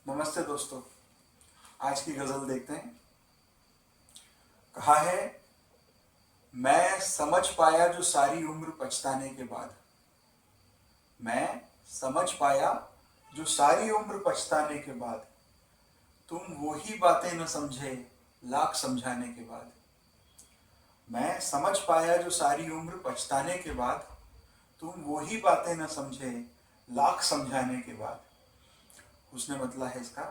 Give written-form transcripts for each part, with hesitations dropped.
नमस्ते दोस्तों। आज की गजल देखते हैं। कहा है, मैं समझ पाया जो सारी उम्र पछताने के बाद। मैं समझ पाया जो सारी उम्र पछताने के बाद। तुम वही बातें न समझे लाख समझाने के बाद। मैं समझ पाया जो सारी उम्र पछताने के बाद। तुम वही बातें न समझे लाख समझाने के बाद। उसने मतलब है इसका,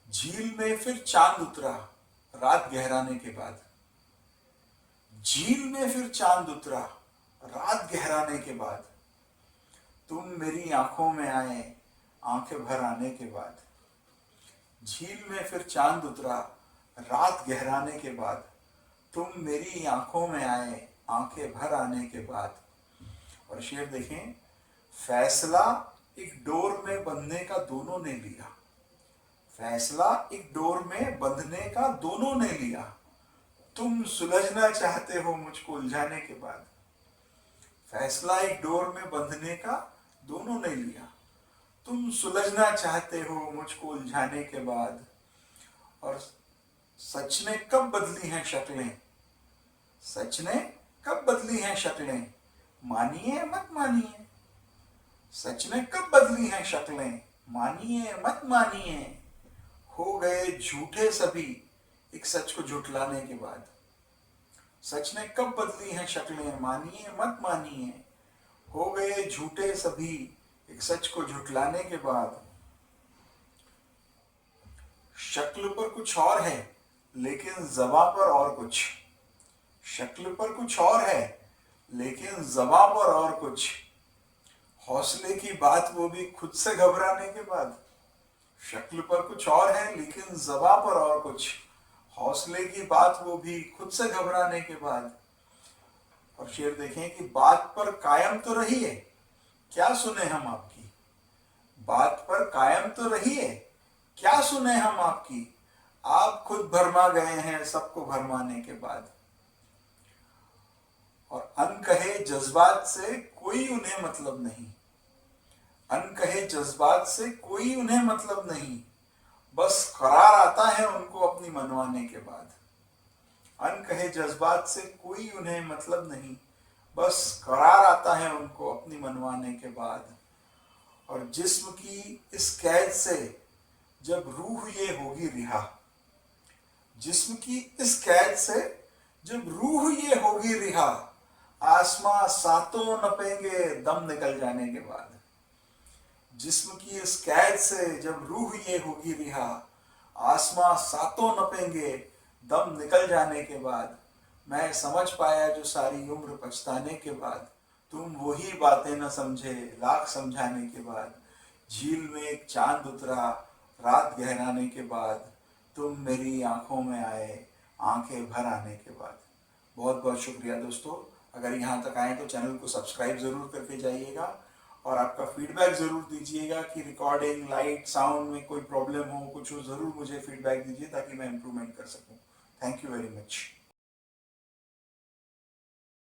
झील में फिर चांद उतरा रात गहराने के बाद। झील में फिर चांद उतरा रात गहराने के बाद। तुम मेरी आंखों में आए आंखें भर आने के बाद। झील में फिर चांद उतरा रात गहराने के बाद। तुम मेरी आंखों में आए आंखें भर आने के बाद। और शेर देखें, फैसला एक डोर में बंधने का दोनों ने लिया। फैसला एक डोर में बंधने का दोनों ने लिया। तुम सुलझना चाहते हो मुझको उलझाने के बाद। फैसला एक डोर में बंधने का दोनों ने लिया। तुम सुलझना चाहते हो मुझको उलझाने के बाद। और सच ने कब बदली हैं शक्लें। सच ने कब बदली हैं शक्लें, मानिए मत मानिए। सच ने कब बदली हैं शक्लें, मानिए मत मानिए। हो गए झूठे सभी एक सच को झुठलाने के बाद। सच ने कब बदली हैं शक्लें, मानिए मत मानिए। हो गए झूठे सभी एक सच को झुठलाने के बाद। शक्ल पर कुछ और है लेकिन ज़बां पर और कुछ। शक्ल पर कुछ और है लेकिन ज़बां पर और कुछ। हौसले की बात वो भी खुद से घबराने के बाद। शक्ल पर कुछ और है लेकिन ज़बां पर और कुछ। हौसले की बात वो भी खुद से घबराने के बाद। और शेर देखें कि बात पर कायम तो रहिए, क्या सुने हम आपकी। बात पर कायम तो रहिए, क्या सुने हम आपकी। आप खुद भरमा गए हैं सबको भरमाने के बाद। और अनकहे जज्बात से कोई उन्हें मतलब नहीं। अनकहे जज्बात से कोई उन्हें मतलब नहीं। बस करार आता है उनको अपनी मनवाने के बाद। अनकहे जज्बात से कोई उन्हें मतलब नहीं। बस करार आता है उनको अपनी मनवाने के बाद। और जिस्म की इस कैद से जब रूह ये होगी रिहा। जिस्म की इस कैद से जब रूह ये होगी रिहा। आसमां सातों नपेंगे दम निकल जाने के बाद। जिस्म की इस कैद से जब रूह ये होगी रिहा। आसमां सातों नपेंगे दम निकल जाने के बाद। मैं समझ पाया जो सारी उम्र पछताने के बाद। तुम वही बातें न समझे लाख समझाने के बाद। झील में एक चांद उतरा रात गहराने के बाद। तुम मेरी आंखों में आए आंखें भर आने के बाद। बहुत बहुत शुक्रिया दोस्तों। अगर यहाँ तक आए तो चैनल को सब्सक्राइब ज़रूर करके जाइएगा। और आपका फीडबैक ज़रूर दीजिएगा कि रिकॉर्डिंग, लाइट, साउंड में कोई प्रॉब्लम हो, कुछ हो, ज़रूर मुझे फीडबैक दीजिए ताकि मैं इम्प्रूवमेंट कर सकूँ। Thank you very much.